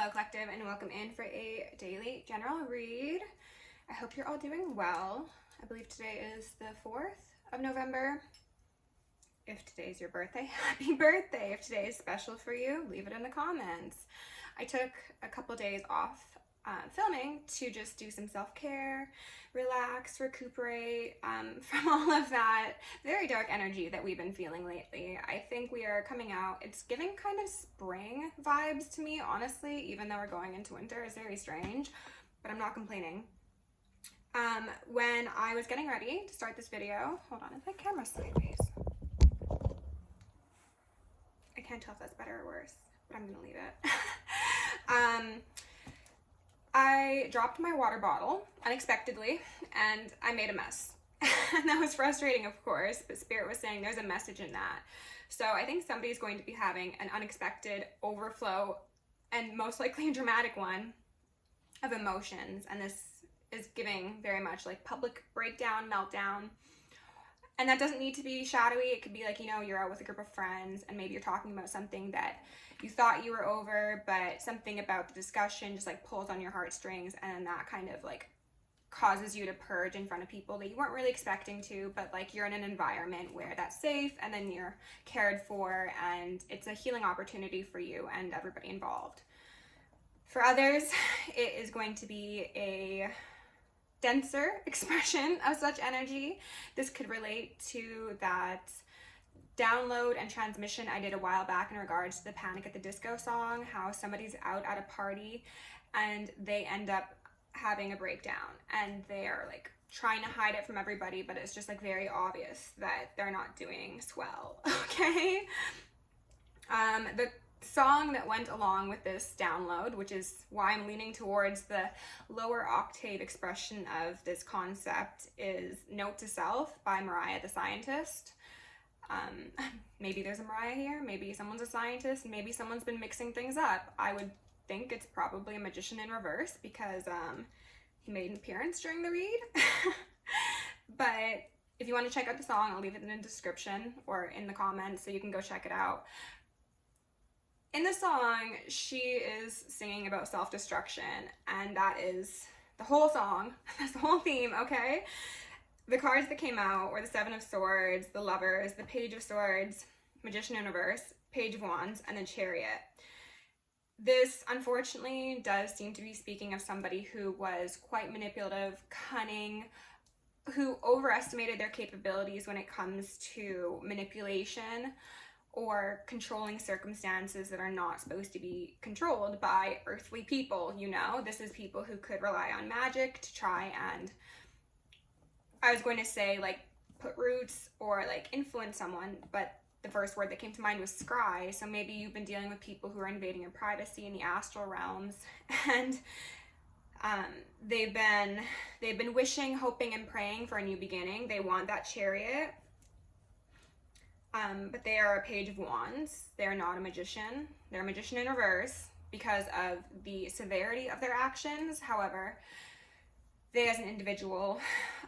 Hello Collective, and welcome in for a daily general read. I hope you're all doing well. I believe today is the 4th of November. If today's your birthday, happy birthday. If today is special for you, leave it in the comments. I took a couple days off filming to just do some self-care, relax, recuperate from all of that very dark energy that we've been feeling lately. I think we are coming out, it's giving kind of spring vibes to me, honestly, even though we're going into winter. It's very strange, but I'm not complaining. When I was getting ready to start this video, hold on, is my camera sideways? I can't tell if that's better or worse, but I'm gonna leave it. I dropped my water bottle unexpectedly and I made a mess. And that was frustrating, of course, but Spirit was saying there's a message in that. So I think somebody's going to be having an unexpected overflow, and most likely a dramatic one, of emotions. And this is giving very much like public breakdown, meltdown. And that doesn't need to be shadowy. It could be like, you know, you're out with a group of friends and maybe you're talking about something that you thought you were over, but something about the discussion just like pulls on your heartstrings, and that kind of like causes you to purge in front of people that you weren't really expecting to, but like you're in an environment where that's safe and then you're cared for, and it's a healing opportunity for you and everybody involved. For others, it is going to be a denser expression of such energy. This could relate to that download and transmission I did a while back in regards to the Panic at the Disco song, how somebody's out at a party and they end up having a breakdown and they're like trying to hide it from everybody, but it's just like very obvious that they're not doing swell. Okay. The song that went along with this download, which is why I'm leaning towards the lower octave expression of this concept, is Note to Self by Mariah the Scientist. Maybe there's a Mariah here, maybe someone's a scientist, maybe someone's been mixing things up. I would think it's probably a magician in reverse, because he made an appearance during the read. But if you want to check out the song, I'll leave it in the description or in the comments so you can go check it out. In the song, she is singing about self-destruction, and that is the whole song. That's the whole theme, okay? The cards that came out were the Seven of Swords, the Lovers, the Page of Swords, Magician in Reverse, Page of Wands, and the Chariot. This, unfortunately, does seem to be speaking of somebody who was quite manipulative, cunning, who overestimated their capabilities when it comes to manipulation or controlling circumstances that are not supposed to be controlled by earthly people, you know? This is people who could rely on magic to try and, I was going to say like put roots or like influence someone, but the first word that came to mind was scry. So maybe you've been dealing with people who are invading your privacy in the astral realms, and they've been wishing, hoping, and praying for a new beginning. They want that Chariot. But they are a Page of Wands. They're not a magician. They're a magician in reverse because of the severity of their actions. However, they as an individual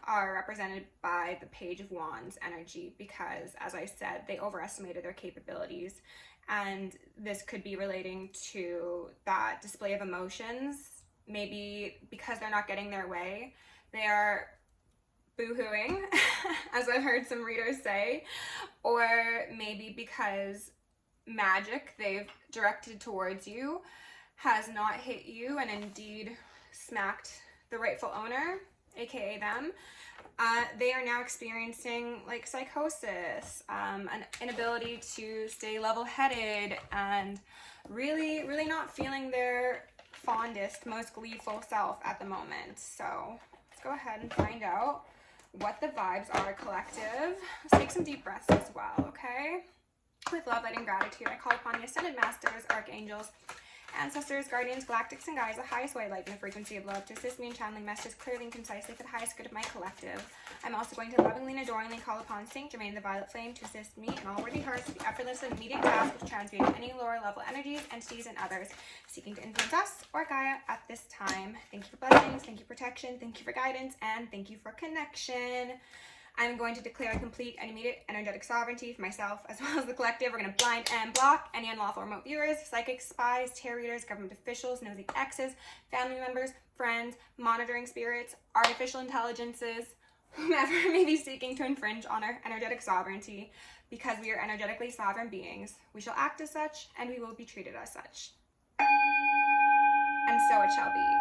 are represented by the Page of Wands energy because, as I said, they overestimated their capabilities. And this could be relating to that display of emotions. Maybe because they're not getting their way, they are boo-hooing, as I've heard some readers say, or maybe because magic they've directed towards you has not hit you and indeed smacked the rightful owner, aka them. They are now experiencing like psychosis, an inability to stay level-headed, and really not feeling their fondest, most gleeful self at the moment. So let's go ahead and find out what the vibes are, collective. Let's take some deep breaths as well, okay? With love, light, and gratitude, I call upon the Ascended Masters, Archangels, Ancestors, Guardians, Galactics, and Guides, the highest way, light, and the frequency of love, to assist me in channeling messages clearly and concisely for the highest good of my collective. I'm also going to lovingly and adoringly call upon Saint Germain, the Violet Flame, to assist me and all worthy hearts with the effortless and immediate task of transmuting any lower level energies, entities, and others seeking to influence us or Gaia at this time. Thank you for blessings, thank you for protection, thank you for guidance, and thank you for connection. I'm going to declare complete and immediate energetic sovereignty for myself as well as the collective. We're going to blind and block any unlawful remote viewers, psychics, spies, tarot readers, government officials, nosy exes, family members, friends, monitoring spirits, artificial intelligences, whomever may be seeking to infringe on our energetic sovereignty. Because we are energetically sovereign beings, we shall act as such and we will be treated as such. And so it shall be.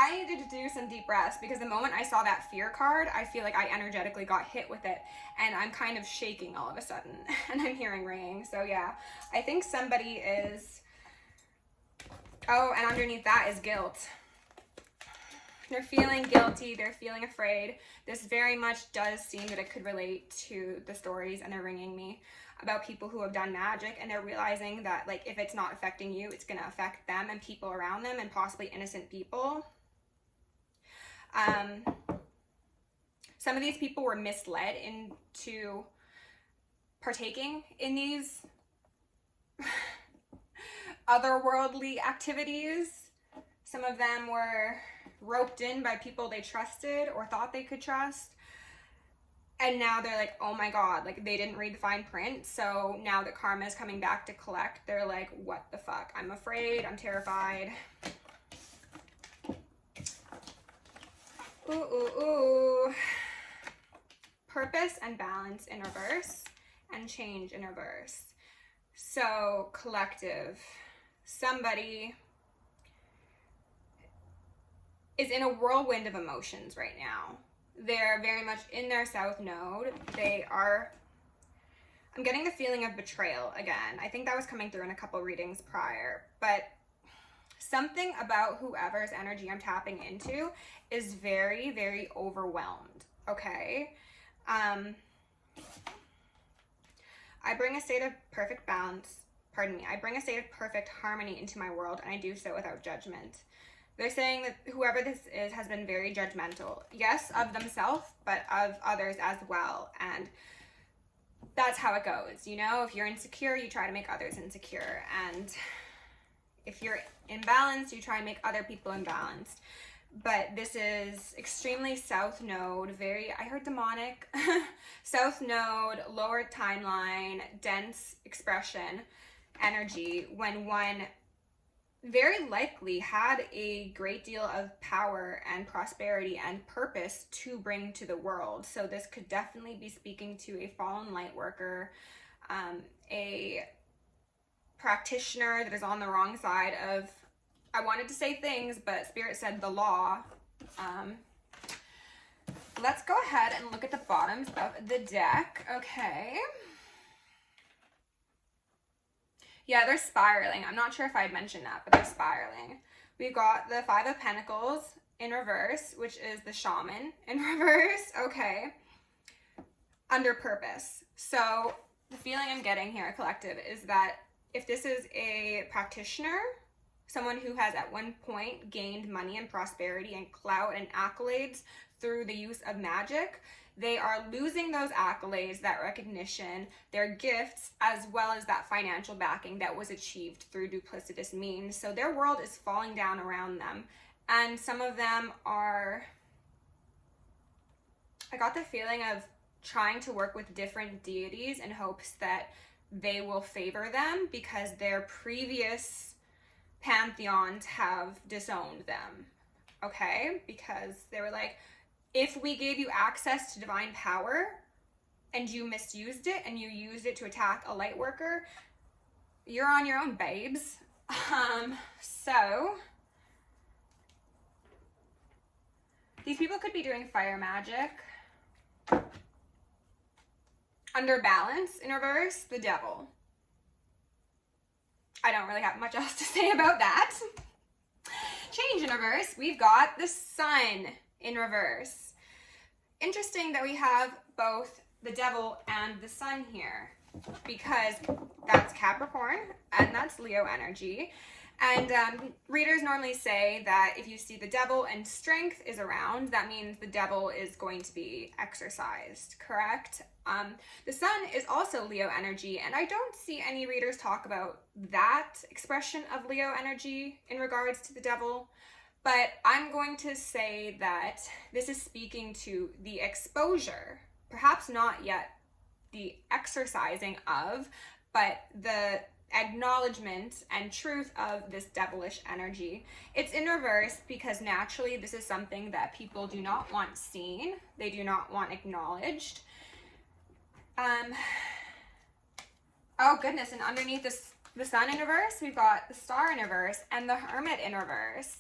I needed to do some deep breaths because the moment I saw that fear card, I feel like I energetically got hit with it and I'm kind of shaking all of a sudden and I'm hearing ringing. So yeah, I think somebody is, oh, and underneath that is guilt. They're feeling guilty, they're feeling afraid. This very much does seem that it could relate to the stories, and they're ringing me about people who have done magic, and they're realizing that, like, if it's not affecting you, it's going to affect them and people around them and possibly innocent people. Some of these people were misled into partaking in these otherworldly activities. Some of them were roped in by people they trusted or thought they could trust. And now they're like, oh my God, like they didn't read the fine print. So now that karma is coming back to collect, they're like, what the fuck? I'm afraid, I'm terrified. Ooh, ooh, ooh. Purpose and balance in reverse and change in reverse. So collective, somebody is in a whirlwind of emotions right now. They're very much in their south node. They are, I'm getting the feeling of betrayal again. I think that was coming through in a couple readings prior, but something about whoever's energy I'm tapping into is very, very overwhelmed, okay? I bring a state of perfect balance, I bring a state of perfect harmony into my world, and I do so without judgment. They're saying that whoever this is has been very judgmental. Yes, of themselves, but of others as well. And that's how it goes. You know, if you're insecure, you try to make others insecure. And if you're imbalanced, you try and make other people imbalanced. But this is extremely south node, very, I heard demonic, south node, lower timeline, dense expression, energy, when one very likely had a great deal of power and prosperity and purpose to bring to the world. So this could definitely be speaking to a fallen light worker, a practitioner that is on the wrong side of, I wanted to say things, but Spirit said the law. Let's go ahead and look at the bottoms of the deck. Okay. Yeah, they're spiraling. I'm not sure if I'd mentioned that, but they're spiraling. We've got the Five of Pentacles in reverse, which is the Shaman in reverse. Okay. Under purpose. So the feeling I'm getting here, collective, is that if this is a practitioner, someone who has at one point gained money and prosperity and clout and accolades through the use of magic, they are losing those accolades, that recognition, their gifts, as well as that financial backing that was achieved through duplicitous means. So their world is falling down around them. And some of them are, I got the feeling of trying to work with different deities in hopes that they will favor them because their previous pantheons have disowned them. Okay? Because they were like, if we gave you access to divine power and you misused it and you used it to attack a light worker, you're on your own, babes. So these people could be doing fire magic. Under balance in reverse, the devil. I don't really have much else to say about that. Change in reverse, we've got the sun in reverse. Interesting that we have both the devil and the sun here, because that's Capricorn and that's Leo energy. And readers normally say that if you see the devil and strength is around, that means the devil is going to be exercised, correct? The sun is also Leo energy, and I don't see any readers talk about that expression of Leo energy in regards to the devil, but I'm going to say that this is speaking to the exposure, perhaps not yet the exercising of, but the acknowledgement and truth of this devilish energy. It's in reverse because naturally this is something that people do not want seen. They do not want acknowledged. Oh goodness, and underneath this, the sun in reverse, we've got the star in reverse and the hermit in reverse.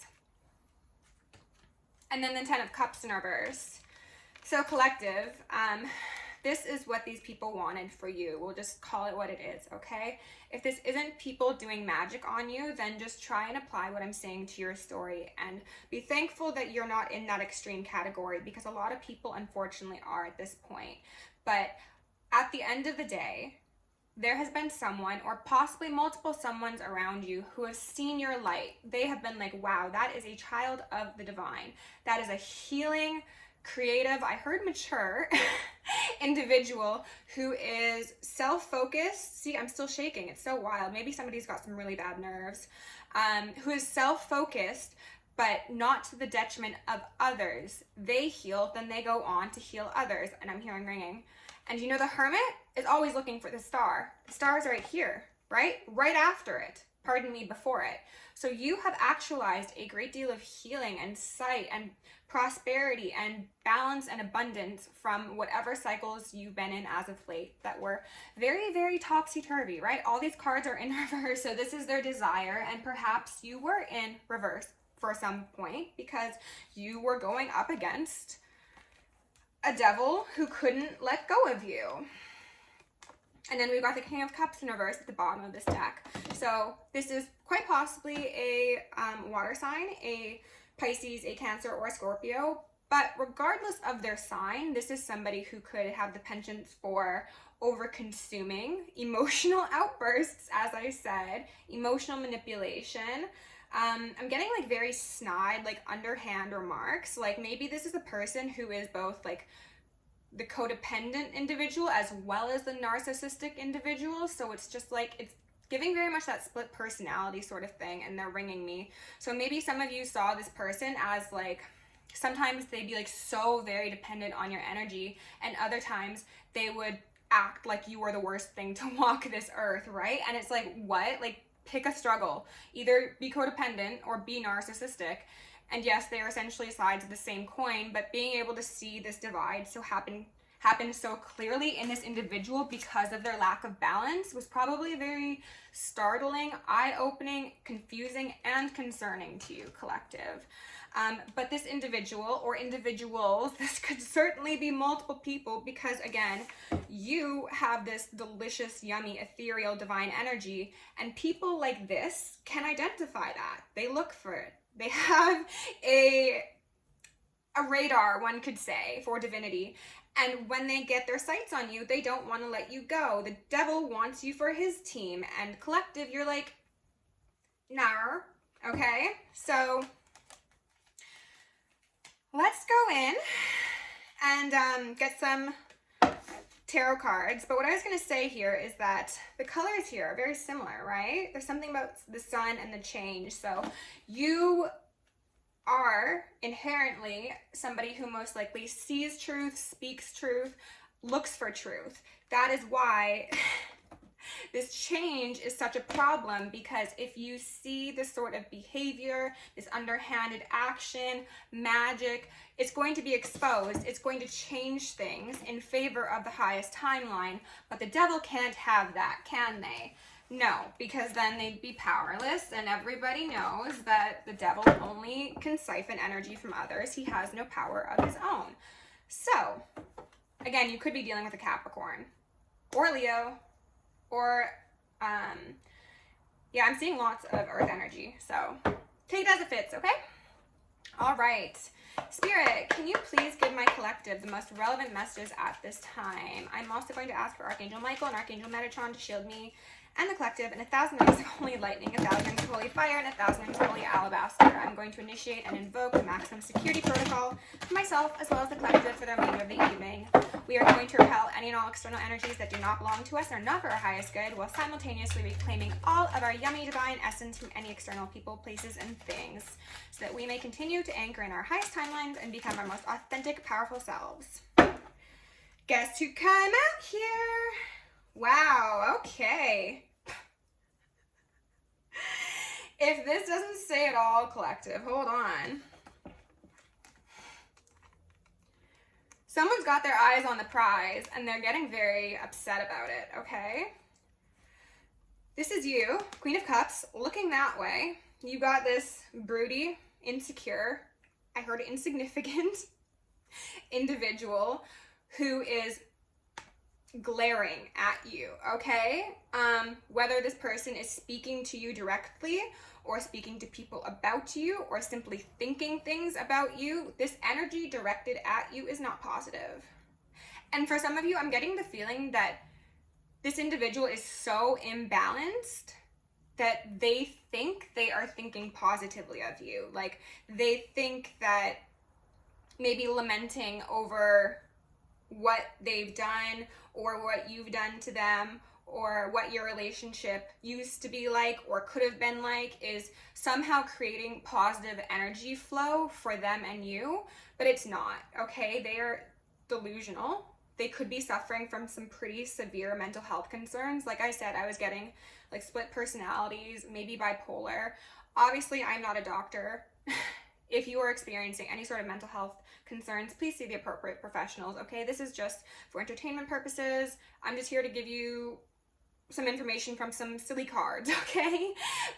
And then the 10 of cups in reverse. So collective, this is what these people wanted for you. We'll just call it what it is, okay? If this isn't people doing magic on you, then just try and apply what I'm saying to your story and be thankful that you're not in that extreme category, because a lot of people unfortunately are at this point. But at the end of the day, there has been someone or possibly multiple someones around you who have seen your light. They have been like, wow, that is a child of the divine. That is a healing, creative, I heard mature individual who is self-focused. See, I'm still shaking. It's so wild. Maybe somebody's got some really bad nerves. Who is self-focused, but not to the detriment of others. They heal, then they go on to heal others. And I'm hearing ringing. And you know, the hermit is always looking for the star. The star is right here, right? Right after it. Pardon me, before it. So you have actualized a great deal of healing and sight and prosperity and balance and abundance from whatever cycles you've been in as of late that were very, very topsy-turvy, right? All these cards are in reverse, so this is their desire, and perhaps you were in reverse for some point because you were going up against a devil who couldn't let go of you. And then we've got the King of Cups in reverse at the bottom of this deck. So this is quite possibly a water sign, a Pisces, a Cancer, or a Scorpio. But regardless of their sign, this is somebody who could have the penchant for over-consuming, emotional outbursts, as I said, emotional manipulation. I'm getting like very snide, like underhand remarks. Like maybe this is a person who is both like the codependent individual as well as the narcissistic individual. So it's just like, it's giving very much that split personality sort of thing, and they're ringing me. So maybe some of you saw this person as like, sometimes they'd be like so very dependent on your energy, and other times they would act like you were the worst thing to walk this earth, right? And it's like, what? Like, pick a struggle. Either be codependent or be narcissistic. And yes, they are essentially sides of the same coin, but being able to see this divide happen so clearly in this individual because of their lack of balance was probably very startling, eye-opening, confusing, and concerning to you, collective. But this individual or individuals, this could certainly be multiple people, because again, you have this delicious, yummy, ethereal, divine energy, and people like this can identify that. They look for it. They have a radar, one could say, for divinity. And when they get their sights on you, they don't want to let you go. The devil wants you for his team. And collective, you're like, nah, okay? So let's go in and get some tarot cards. But what I was going to say here is that the colors here are very similar, right? There's something about the sun and the change. So you are inherently somebody who most likely sees truth, speaks truth, looks for truth. That is why this change is such a problem, because if you see this sort of behavior, this underhanded action, magic, it's going to be exposed. It's going to change things in favor of the highest timeline, but the devil can't have that, can they? No, because then they'd be powerless, and everybody knows that the devil only can siphon energy from others. He has no power of his own. So, again, you could be dealing with a Capricorn, or Leo, or, yeah, I'm seeing lots of earth energy, so take it as it fits, okay? All right. Spirit, can you please give my collective the most relevant messages at this time? I'm also going to ask for Archangel Michael and Archangel Metatron to shield me and the collective, and 1,000 rings of holy lightning, 1,000 rings of holy fire, and 1,000 rings of holy alabaster. I'm going to initiate and invoke the maximum security protocol for myself as well as the collective for the remainder of the evening. We are going to repel any and all external energies that do not belong to us and are not for our highest good, while simultaneously reclaiming all of our yummy divine essence from any external people, places, and things, so that we may continue to anchor in our highest timelines and become our most authentic, powerful selves. Guess who came out here? Wow, okay. If this doesn't say it all, collective, hold on. Someone's got their eyes on the prize and they're getting very upset about it, okay? This is you, Queen of Cups, looking that way. You got this broody, insecure, I heard insignificant individual who is glaring at you, okay? Whether this person is speaking to you directly or speaking to people about you or simply thinking things about you, this energy directed at you is not positive. And for some of you, I'm getting the feeling that this individual is so imbalanced that they think they are thinking positively of you. Like, they think that maybe lamenting over what they've done or what you've done to them or what your relationship used to be like or could have been like is somehow creating positive energy flow for them and you, but it's not, okay? They are delusional. They could be suffering from some pretty severe mental health concerns. Like I said, I was getting like split personalities, maybe bipolar. Obviously, I'm not a doctor. If you are experiencing any sort of mental health concerns, please see the appropriate professionals, okay? This is just for entertainment purposes. I'm just here to give you some information from some silly cards, okay?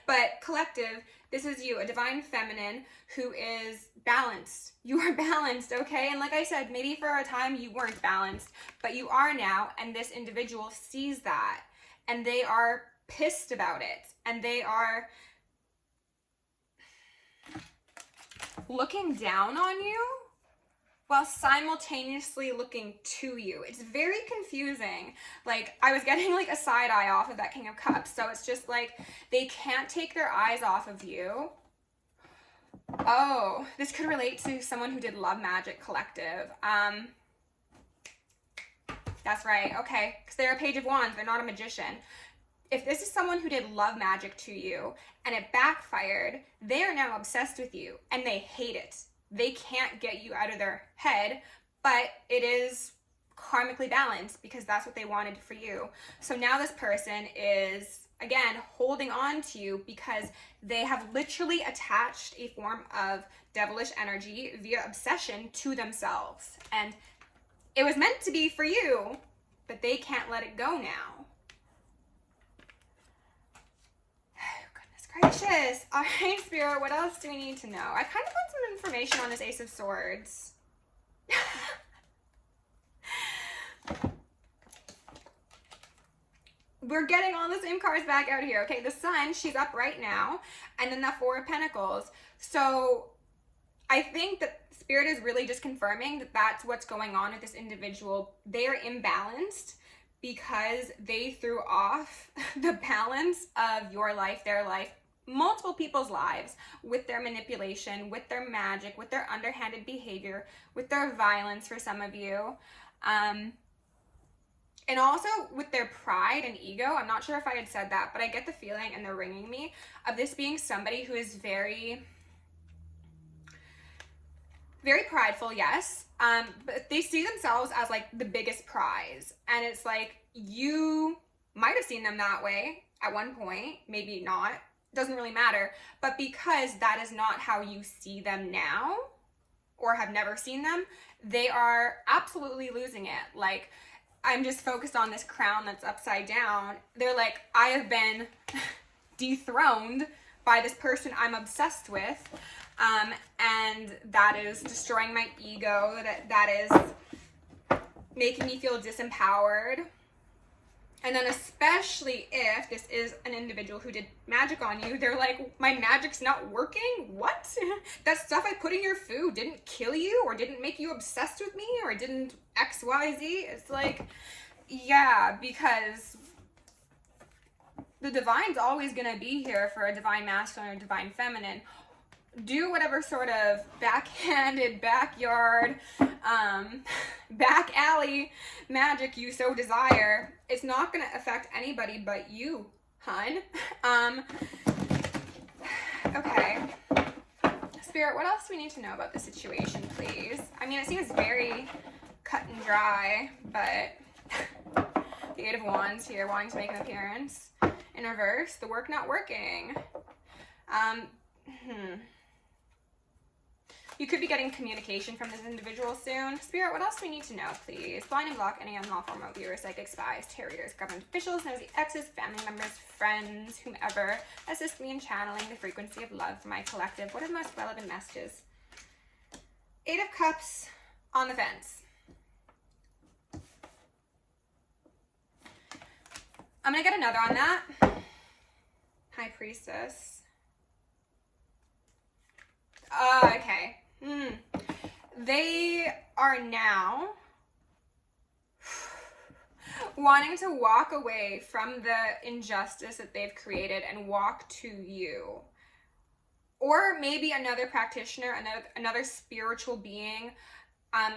But collective, this is you, a divine feminine who is balanced. You are balanced, okay? And like I said, maybe for a time you weren't balanced, but you are now, and this individual sees that, and they are pissed about it, and they are looking down on you while simultaneously looking to you. It's very confusing. Like, I was getting like a side eye off of that King of Cups, so it's just like they can't take their eyes off of you. Oh, this could relate to someone who did Love Magic Collective. That's right, okay, because they're a Page of Wands, they're not a magician. If this is someone who did love magic to you and it backfired, they are now obsessed with you and they hate it. They can't get you out of their head, but it is karmically balanced because that's what they wanted for you. So now this person is, again, holding on to you because they have literally attached a form of devilish energy via obsession to themselves. And it was meant to be for you, but they can't let it go now. Gracious. All right, Spirit, what else do we need to know? I kind of want some information on this Ace of Swords. We're getting all the same cards back out here. Okay, the Sun, she's up right now, and then the Four of Pentacles. So I think that Spirit is really just confirming that that's what's going on with this individual. They are imbalanced because they threw off the balance of your life, their life, multiple people's lives with their manipulation, with their magic, with their underhanded behavior, with their violence for some of you, and also with their pride and ego. I'm not sure if I had said that, but I get the feeling, and they're ringing me, of this being somebody who is very, very prideful, yes, but they see themselves as like the biggest prize, and it's like you might have seen them that way at one point, maybe not, doesn't really matter, but because that is not how you see them now or have never seen them, they are absolutely losing it. Like, I'm just focused on this crown that's upside down. They're like, I have been dethroned by this person I'm obsessed with, and that is destroying my ego, that is making me feel disempowered. And then especially if this is an individual who did magic on you, they're like, my magic's not working? What? That stuff I put in your food didn't kill you or didn't make you obsessed with me or didn't XYZ? It's like, yeah, because the divine's always going to be here for a divine masculine or divine feminine. Do whatever sort of backhanded, backyard, back alley magic you so desire. It's not going to affect anybody but you, hun. Okay. Spirit, what else do we need to know about the situation, please? I mean, it seems very cut and dry, but the Eight of Wands here wanting to make an appearance. In reverse, the work not working. You could be getting communication from this individual soon. Spirit, what else do we need to know, please? Blind and block any unlawful remote viewers, psychic spies, tarot readers, government officials, nosy exes, family members, friends, whomever. Assist me in channeling the frequency of love for my collective. What are the most relevant messages? Eight of Cups on the fence. I'm going to get another on that. High Priestess. Okay. They are now wanting to walk away from the injustice that they've created and walk to you. Or maybe another practitioner, another spiritual being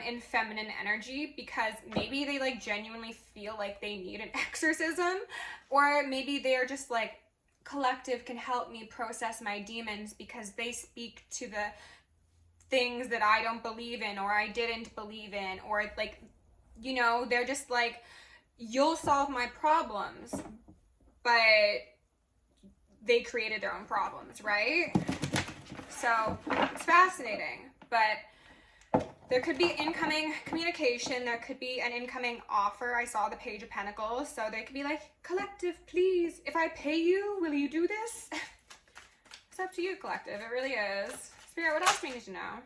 in feminine energy, because maybe they like genuinely feel like they need an exorcism, or maybe they're just like, collective can help me process my demons because they speak to the things that I don't believe in or I didn't believe in, or like, you know, they're just like, you'll solve my problems, but they created their own problems, right? So it's fascinating, but there could be incoming communication. There could be an incoming offer. I saw the Page of Pentacles. So they could be like, collective, please, if I pay you, will you do this? It's up to you, collective. It really is. Spirit, what else do we need to know?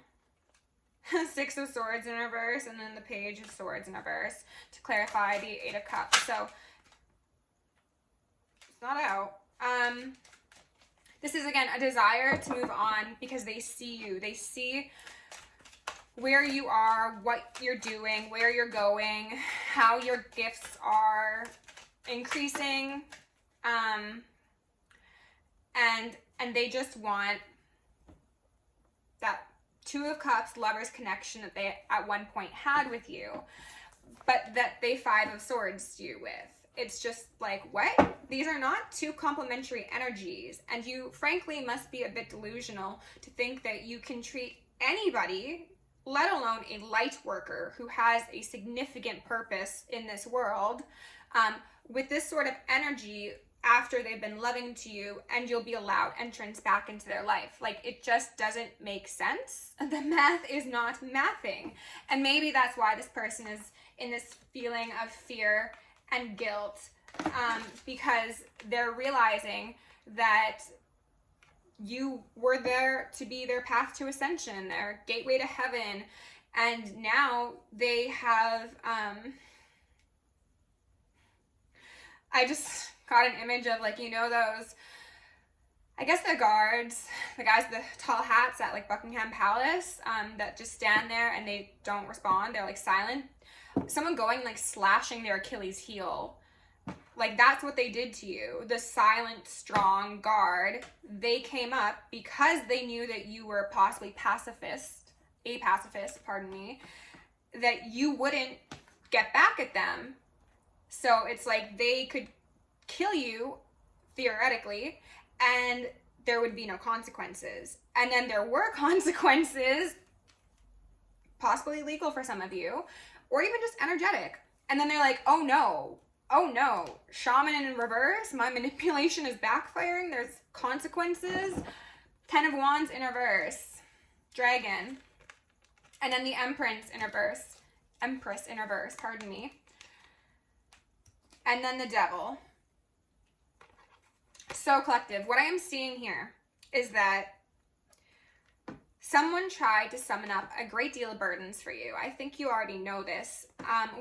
Six of Swords in reverse, and then the Page of Swords in reverse to clarify the Eight of Cups. So it's not out. This is, again, a desire to move on because they see you. They see where you are, what you're doing, where you're going, how your gifts are increasing, and they just want that Two of Cups Lovers connection that they at one point had with you, but that they Five of Swords you with. It's just like, what? These are not two complementary energies, and you frankly must be a bit delusional to think that you can treat anybody, let alone a light worker who has a significant purpose in this world, with this sort of energy after they've been loving to you, and you'll be allowed entrance back into their life. Like, it just doesn't make sense. The math is not mathing. And maybe that's why this person is in this feeling of fear and guilt, because they're realizing that you were there to be their path to ascension, their gateway to heaven, and now they have, I just got an image of, like, you know, those, I guess the guards, the guys with the tall hats at like Buckingham Palace, that just stand there and they don't respond, they're like silent. Someone going like slashing their Achilles heel. Like, that's what they did to you. The silent, strong guard, they came up because they knew that you were possibly a pacifist, pardon me, that you wouldn't get back at them. So it's like they could kill you, theoretically, and there would be no consequences. And then there were consequences, possibly legal for some of you, or even just energetic. And then they're like, oh no, shaman in reverse, my manipulation is backfiring, there's consequences. Ten of Wands in reverse, dragon. And then the Empress in reverse, pardon me. And then the Devil. So, collective, what I am seeing here is that someone tried to summon up a great deal of burdens for you. I think you already know this.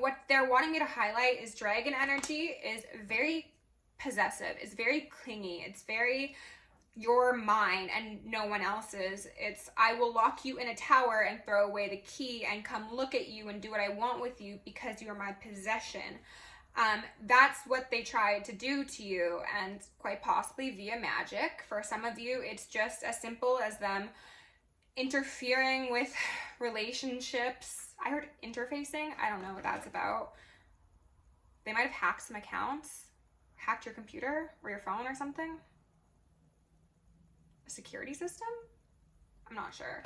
What they're wanting me to highlight is dragon energy is very possessive. It's very clingy. It's very your mine and no one else's. It's, I will lock you in a tower and throw away the key and come look at you and do what I want with you because you are my possession. That's what they tried to do to you, and quite possibly via magic. For some of you, it's just as simple as them interfering with relationships. I heard interfacing. I don't know what that's about. They might have hacked some accounts, hacked your computer or your phone or something. A security system? I'm not sure.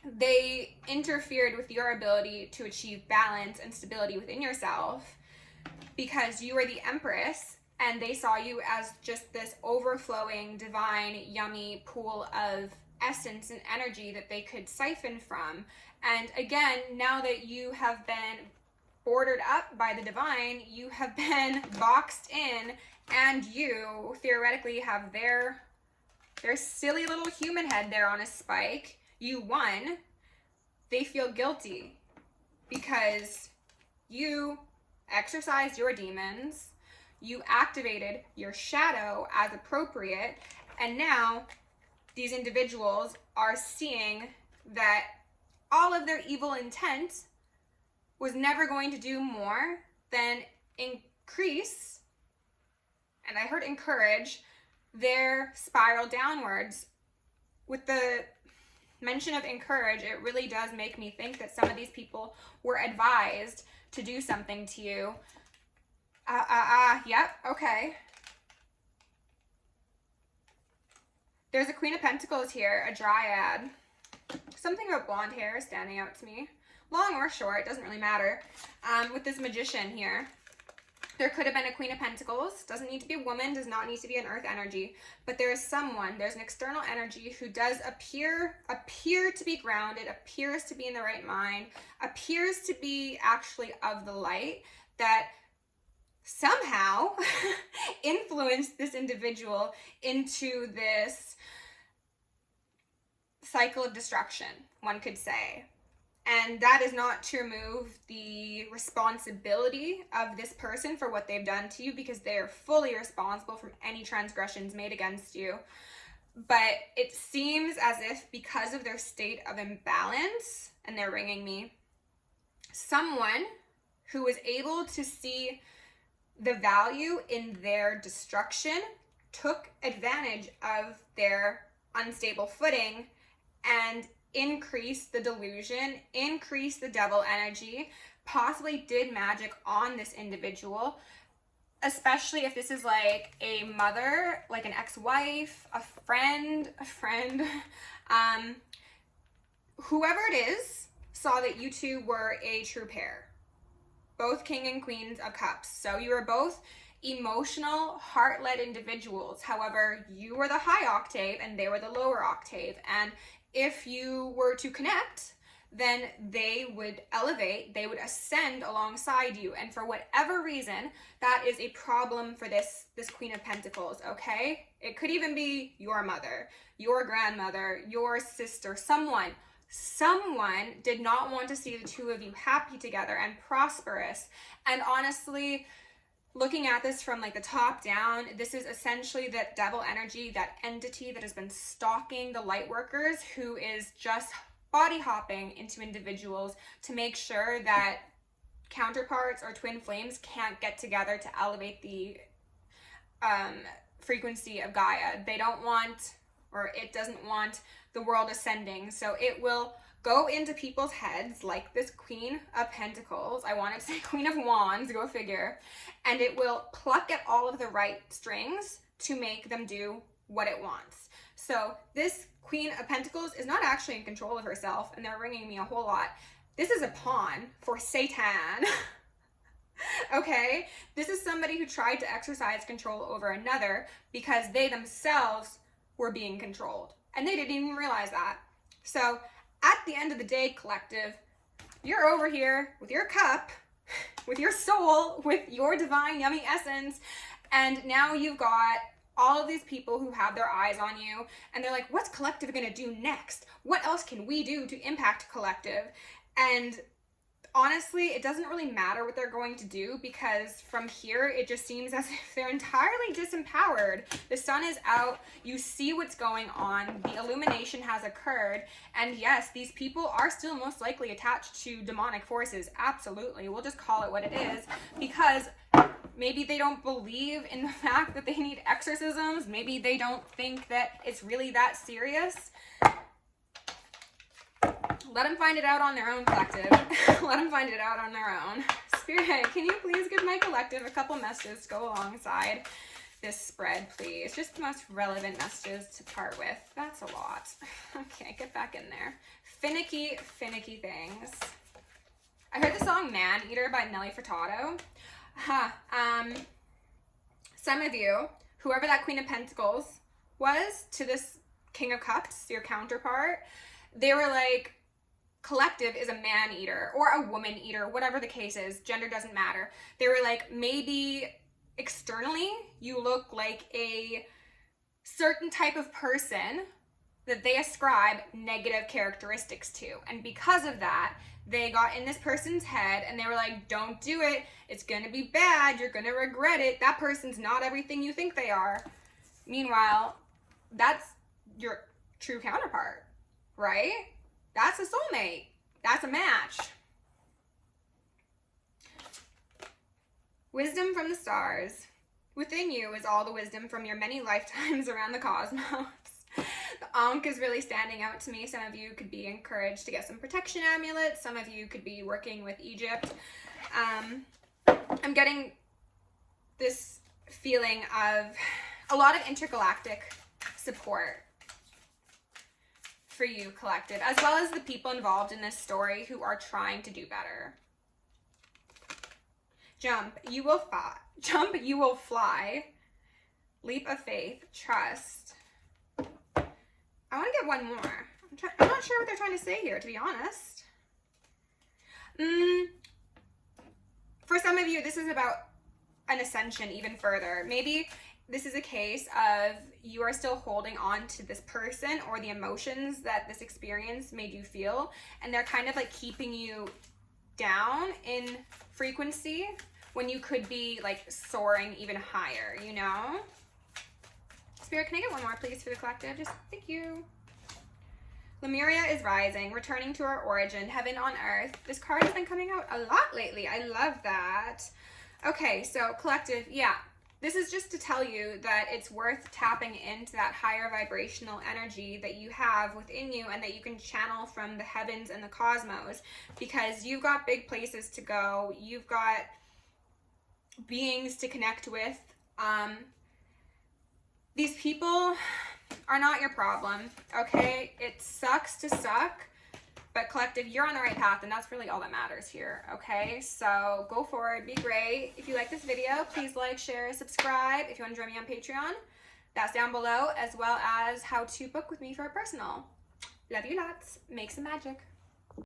They interfered with your ability to achieve balance and stability within yourself because you were the Empress, and they saw you as just this overflowing, divine, yummy pool of essence and energy that they could siphon from. And again, now that you have been ordered up by the divine, you have been boxed in, and you theoretically have their silly little human head there on a spike. You won. They feel guilty because you exercised your demons, you activated your shadow as appropriate, and now these individuals are seeing that all of their evil intent was never going to do more than increase, and I heard encourage, their spiral downwards. With the mention of encourage, it really does make me think that some of these people were advised to do something to you. Yep, okay. There's a Queen of Pentacles here, a Dryad. Something about blonde hair is standing out to me. Long or short, doesn't really matter. With this Magician here. There could have been a Queen of Pentacles. Doesn't need to be a woman, does not need to be an earth energy. But there is someone, there's an external energy who does appear to be grounded, appears to be in the right mind, appears to be actually of the light, that somehow influenced this individual into this cycle of destruction, one could say. And that is not to remove the responsibility of this person for what they've done to you, because they are fully responsible from any transgressions made against you. But it seems as if because of their state of imbalance, and they're ringing me, someone who was able to see the value in their destruction took advantage of their unstable footing and increase the delusion, increase the devil energy, possibly did magic on this individual, especially if this is like a mother, like an ex-wife, a friend, whoever it is saw that you two were a true pair, both King and Queens of Cups. So you were both emotional, heart-led individuals. However, you were the high octave and they were the lower octave, and if you were to connect, then they would elevate, they would ascend alongside you. And for whatever reason, that is a problem for this Queen of Pentacles, okay? It could even be your mother, your grandmother, your sister, someone did not want to see the two of you happy together and prosperous. And honestly, looking at this from like the top down, this is essentially that devil energy, that entity that has been stalking the light workers, who is just body hopping into individuals to make sure that counterparts or twin flames can't get together to elevate the frequency of Gaia. They don't want, or it doesn't want, the world ascending. So it will go into people's heads like this Queen of Pentacles. I wanted to say Queen of Wands, go figure. And it will pluck at all of the right strings to make them do what it wants. So this Queen of Pentacles is not actually in control of herself, and they're ringing me a whole lot. This is a pawn for Satan. Okay? This is somebody who tried to exercise control over another because they themselves were being controlled. And they didn't even realize that. So at the end of the day, collective, you're over here with your cup, with your soul, with your divine yummy essence, and now you've got all of these people who have their eyes on you, and they're like, what's collective gonna do next? What else can we do to impact collective? And honestly, it doesn't really matter what they're going to do, because from here, it just seems as if they're entirely disempowered. The sun is out. You see what's going on. The illumination has occurred. And yes, these people are still most likely attached to demonic forces. Absolutely. We'll just call it what it is, because maybe they don't believe in the fact that they need exorcisms. Maybe they don't think that it's really that serious. Let them find it out on their own, collective. Let them find it out on their own. Spirit, can you please give my collective a couple messages to go alongside this spread, please? Just the most relevant messages to part with. That's a lot. Okay, get back in there. Finicky, finicky things. I heard the song Man Eater by Nelly Furtado. Some of you, whoever that Queen of Pentacles was to this King of Cups, your counterpart, they were like, collective is a man eater or a woman eater, whatever the case is, gender doesn't matter. They were like, maybe externally you look like a certain type of person that they ascribe negative characteristics to. And because of that, they got in this person's head and they were like, don't do it. It's going to be bad. You're going to regret it. That person's not everything you think they are. Meanwhile, that's your true counterpart, right? That's a soulmate. That's a match. Wisdom from the stars. Within you is all the wisdom from your many lifetimes around the cosmos. The Ankh is really standing out to me. Some of you could be encouraged to get some protection amulets. Some of you could be working with Egypt. I'm getting this feeling of a lot of intergalactic support for you, collective, as well as the people involved in this story who are trying to do better. Jump, you will fly. Jump, you will fly. Leap of faith, trust. I want to get one more. I'm not sure what they're trying to say here, to be honest. For some of you, this is about an ascension even further. Maybe this is a case of you are still holding on to this person or the emotions that this experience made you feel, and they're kind of like keeping you down in frequency when you could be like soaring even higher, you know? Spirit, can I get one more, please, for the collective? Just thank you. Lemuria is rising, returning to our origin, heaven on earth. This card has been coming out a lot lately. I love that. Okay, so collective, yeah. This is just to tell you that it's worth tapping into that higher vibrational energy that you have within you and that you can channel from the heavens and the cosmos, because you've got big places to go. You've got beings to connect with. These people are not your problem, okay? It sucks to suck, but collective, you're on the right path, and that's really all that matters here, okay? So go forward, be great. If you like this video, please like, share, subscribe. If you want to join me on Patreon, that's down below, as well as how to book with me for a personal. Love you lots. Make some magic.